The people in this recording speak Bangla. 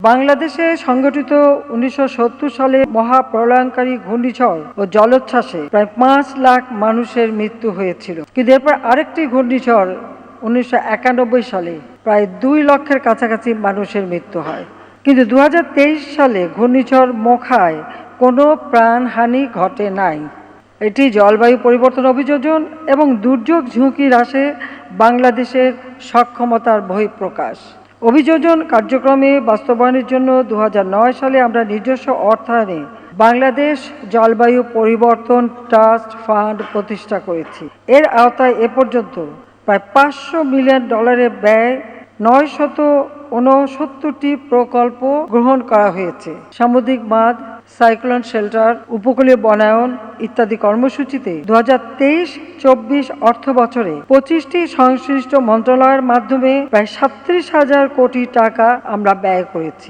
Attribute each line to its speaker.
Speaker 1: বাংলাদেশে সংঘটিত ১৯৭০ সালে মহাপ্রলয়ঙ্কারী ঘূর্ণিঝড় ও জলোচ্ছ্বাসে প্রায় ৫ লাখ মানুষের মৃত্যু হয়েছিল। কিন্তু এরপর আরেকটি ঘূর্ণিঝড় ১৯৯১ সালে প্রায় ২ লক্ষের কাছাকাছি মানুষের মৃত্যু হয়। কিন্তু ২০২৩ সালে ঘূর্ণিঝড় মোখায় কোনো প্রাণহানি ঘটে নাই। এটি জলবায়ু পরিবর্তন অভিযোজন এবং দুর্যোগ ঝুঁকি হ্রাসে বাংলাদেশের সক্ষমতার বহিঃপ্রকাশ। অভিযোজন কার্যক্রমে বাস্তবায়নের জন্য ২০০৯ সালে আমরা নিজস্ব অর্থায়নে বাংলাদেশ জলবায়ু পরিবর্তন ট্রাস্ট ফান্ড প্রতিষ্ঠা করেছি। এর আওতায় এ পর্যন্ত প্রায় $৫০০ মিলিয়ন ব্যয় ৯৬৯টি প্রকল্প গ্রহণ করা হয়েছে। সামুদ্রিক বাঁধ, সাইক্লোন শেল্টার, উপকূলীয় বনায়ন ইত্যাদি কর্মসূচিতে ২০২৩-২৪ অর্থ বছরে ২৫টি সংশ্লিষ্ট মন্ত্রণালয়ের মাধ্যমে প্রায় ৩৭,০০০ কোটি টাকা আমরা ব্যয় করেছি।